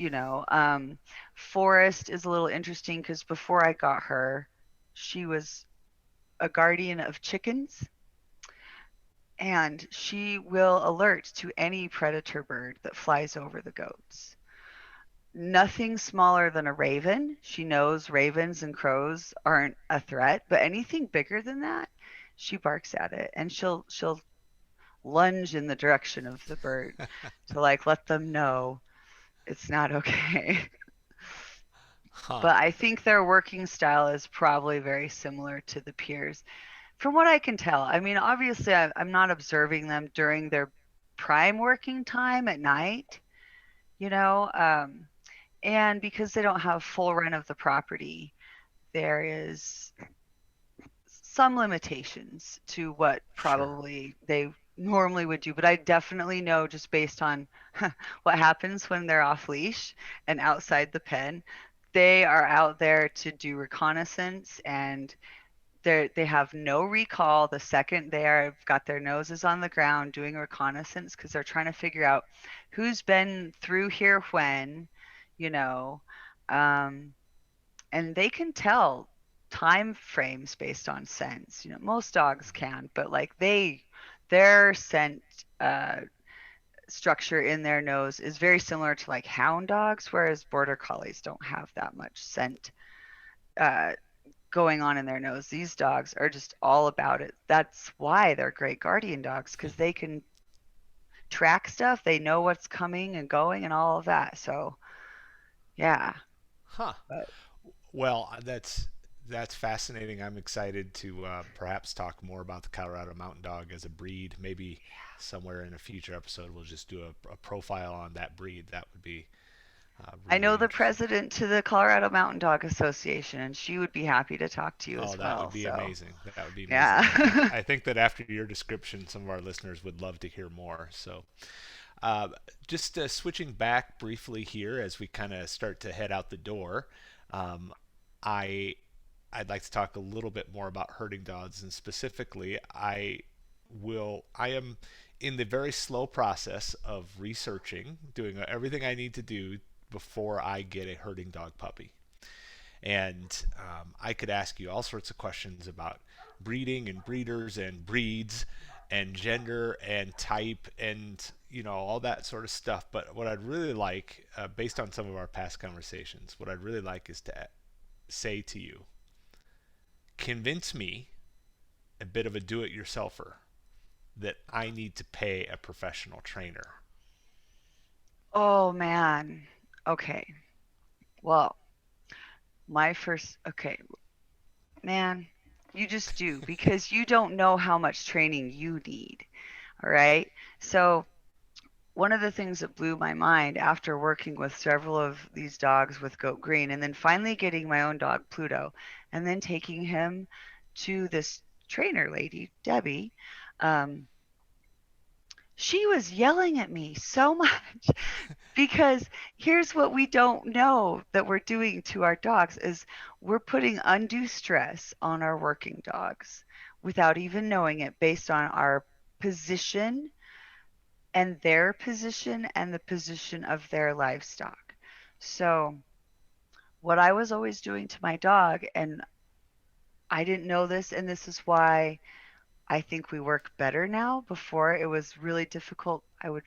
[SPEAKER 2] Forrest is a little interesting because before I got her, she was a guardian of chickens, and she will alert to any predator bird that flies over the goats. Nothing smaller than a raven. She knows ravens and crows aren't a threat, but anything bigger than that, she barks at it, and she'll lunge in the direction of the bird to like let them know it's not okay.
[SPEAKER 1] Huh.
[SPEAKER 2] But I think their working style is probably very similar to the peers. From what I can tell, I mean, obviously, I'm not observing them during their prime working time at night, you know, um, and because they don't have full run of the property, there is some limitations to what
[SPEAKER 1] Sure.
[SPEAKER 2] probably they normally would do. But I definitely know, just based on what happens when they're off leash and outside the pen, they are out there to do reconnaissance, and they have no recall the second they are got their noses on the ground doing reconnaissance, because they're trying to figure out who's been through here when, you know, um, and they can tell time frames based on scents. Most dogs can, but like their scent uh, structure in their nose is very similar to like hound dogs, whereas border collies don't have that much scent uh, going on in their nose. These dogs are just all about it. That's why they're great guardian dogs, because they can track stuff. They know what's coming and going and all of that. So yeah,
[SPEAKER 1] Huh.
[SPEAKER 2] but
[SPEAKER 1] Well, that's fascinating. I'm excited to perhaps talk more about the Colorado Mountain Dog as a breed. Maybe somewhere in a future episode we'll just do a profile on that breed. That would be
[SPEAKER 2] I know
[SPEAKER 1] really
[SPEAKER 2] the
[SPEAKER 1] interesting.
[SPEAKER 2] president to the Colorado Mountain Dog Association, and she would be happy to talk to you
[SPEAKER 1] Oh,
[SPEAKER 2] as
[SPEAKER 1] that would
[SPEAKER 2] well.
[SPEAKER 1] be
[SPEAKER 2] So
[SPEAKER 1] amazing. That would be amazing.
[SPEAKER 2] yeah.
[SPEAKER 1] I think that after your description, some of our listeners would love to hear more. So, uh, just switching back briefly here as we kind of start to head out the door, um, I I'd like to talk a little bit more about herding dogs, and specifically, I am in the very slow process of researching, doing everything I need to do before I get a herding dog puppy. And I could ask you all sorts of questions about breeding and breeders and breeds and gender and type and all that sort of stuff. But what I'd really like, based on some of our past conversations, what I'd really like is to say to you, convince me, a bit of a do-it-yourselfer, that I need to pay a professional trainer.
[SPEAKER 2] Oh man. Okay. Well, okay, man, you just do, because you don't know how much training you need. All right. So one of the things that blew my mind after working with several of these dogs with Goat Green and then finally getting my own dog, Pluto, and then taking him to this trainer lady, Debbie, um, she was yelling at me so much because here's what we don't know that we're doing to our dogs is we're putting undue stress on our working dogs without even knowing it based on our position and their position and the position of their livestock. So, what I was always doing to my dog, and I didn't know this, and this is why I think we work better now. Before it was really difficult. I would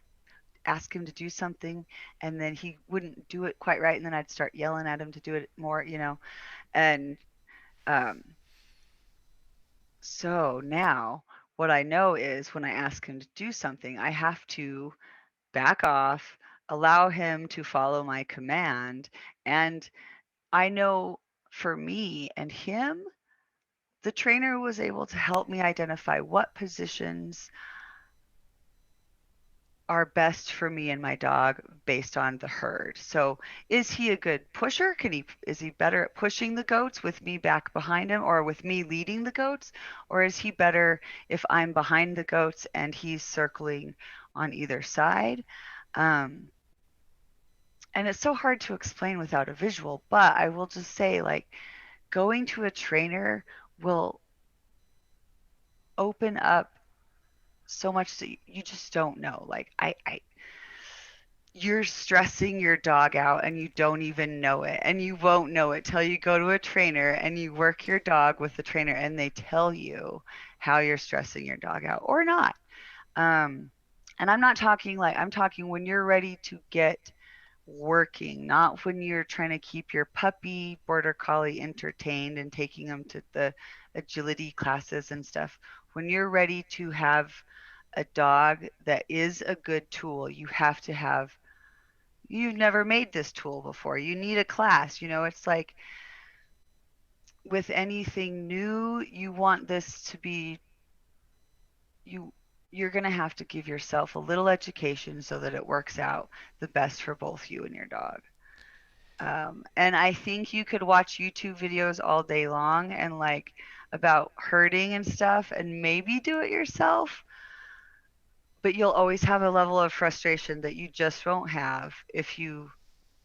[SPEAKER 2] ask him to do something and then he wouldn't do it quite right and then I'd start yelling at him to do it more, And um so now what I know is when I ask him to do something, I have to back off, allow him to follow my command, and I know for me and him, the trainer was able to help me identify what positions are best for me and my dog based on the herd. So, is he a good pusher? Is he better at pushing the goats with me back behind him or with me leading the goats? Or is he better if I'm behind the goats and he's circling on either side? Um, and it's so hard to explain without a visual, but I will just say like going to a trainer will open up so much that you just don't know. Like I you're stressing your dog out and you don't even know it. And you won't know it till you go to a trainer and you work your dog with the trainer and they tell you how you're stressing your dog out or not. Um, and I'm not talking like, I'm talking when you're ready to get working, not when you're trying to keep your puppy border collie entertained and taking them to the agility classes and stuff. When you're ready to have a dog that is a good tool, you have to have you've never made this tool before. You need a class. It's like with anything new, you want this to be you you're going to have to give yourself a little education so that it works out the best for both you and your dog. And I think you could watch YouTube videos all day long and like about herding and stuff and maybe do it yourself, but you'll always have a level of frustration that you just won't have if you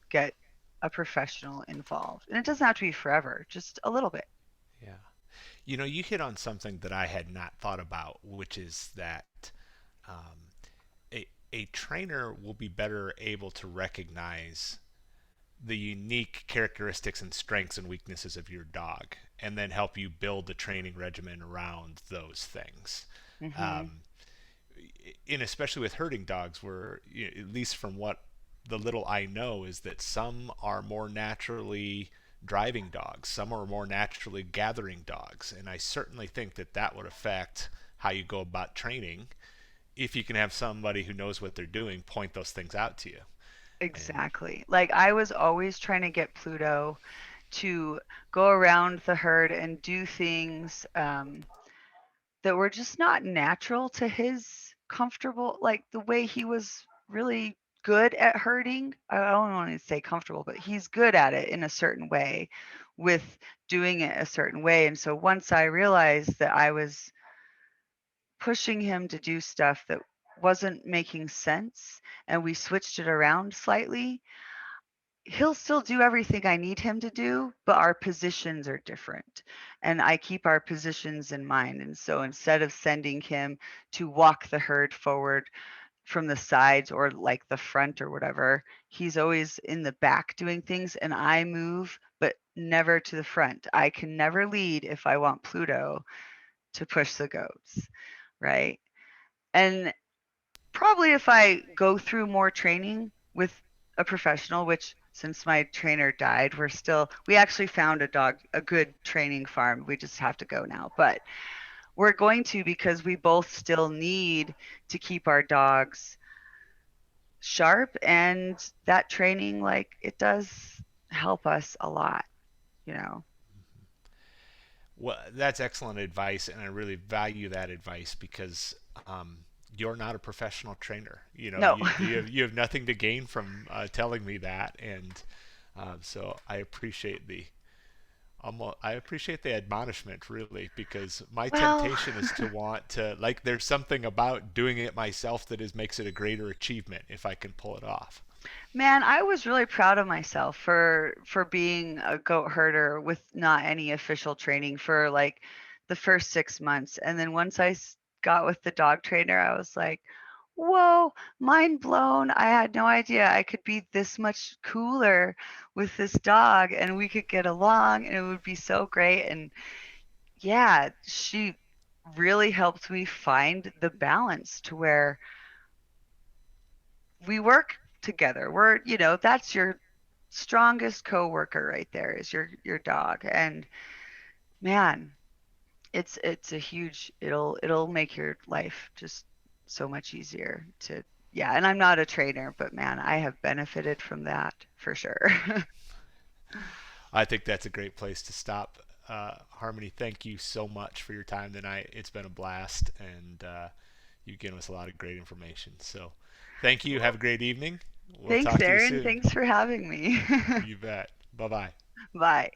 [SPEAKER 2] get a professional involved. And it doesn't have to be forever, just a little bit.
[SPEAKER 1] Yeah. You hit on something that I had not thought about, which is that um, a trainer will be better able to recognize the unique characteristics and strengths and weaknesses of your dog and then help you build the training regimen around those things.
[SPEAKER 2] Mhm.
[SPEAKER 1] Um, and especially with herding dogs, where at least from what the little I know is that some are more naturally driving dogs, some are more naturally gathering dogs, and I certainly think that that would affect how you go about training if you can have somebody who knows what they're doing point those things out to you. And
[SPEAKER 2] Exactly. Like I was always trying to get Pluto to go around the herd and do things that were just not natural to his comfortable, like the way he was really good at herding. I don't want to say comfortable, but he's good at it in a certain way with doing it a certain way. And so once I realized that I was pushing him to do stuff that wasn't making sense and we switched it around slightly, he'll still do everything I need him to do, but our positions are different. And I keep our positions in mind. And so instead of sending him to walk the herd forward from the sides or like the front or whatever, he's always in the back doing things and I move, but never to the front. I can never lead if I want Pluto to push the goats, right? And probably if I go through more training with a professional, which since my trainer died, we actually found a good training farm. We just have to go now. But we're going to because we both still need to keep our dogs sharp and that training like it does help us a lot.
[SPEAKER 1] well, that's excellent advice, and I really value that advice because you're not a professional trainer.
[SPEAKER 2] No.
[SPEAKER 1] You have nothing to gain from telling me that, and so I appreciate the admonishment, really, because my
[SPEAKER 2] Well,
[SPEAKER 1] temptation is to want to, like, there's something about doing it myself that makes it a greater achievement if I can pull it off.
[SPEAKER 2] man, I was really proud of myself for being a goat herder with not any official training for like the first 6 months, and then once got with the dog trainer, I was like, "Whoa, mind blown! I had no idea I could be this much cooler with this dog, and we could get along, and it would be so great." And yeah, she really helped me find the balance to where we work together. That's your strongest coworker right there is your dog. And man, it's a huge it'll make your life just so much easier to yeah, and I'm not a trainer, but man, I have benefited from that for sure.
[SPEAKER 1] I think that's a great place to stop. harmOny, thank you so much for your time tonight. It's been a blast, and you've given us a lot of great information. So, thank you. Have a great evening. We'll
[SPEAKER 2] Thanks,
[SPEAKER 1] talk to you
[SPEAKER 2] Aaron.
[SPEAKER 1] soon.
[SPEAKER 2] Thanks for having me.
[SPEAKER 1] You bet. Bye bye.
[SPEAKER 2] Bye.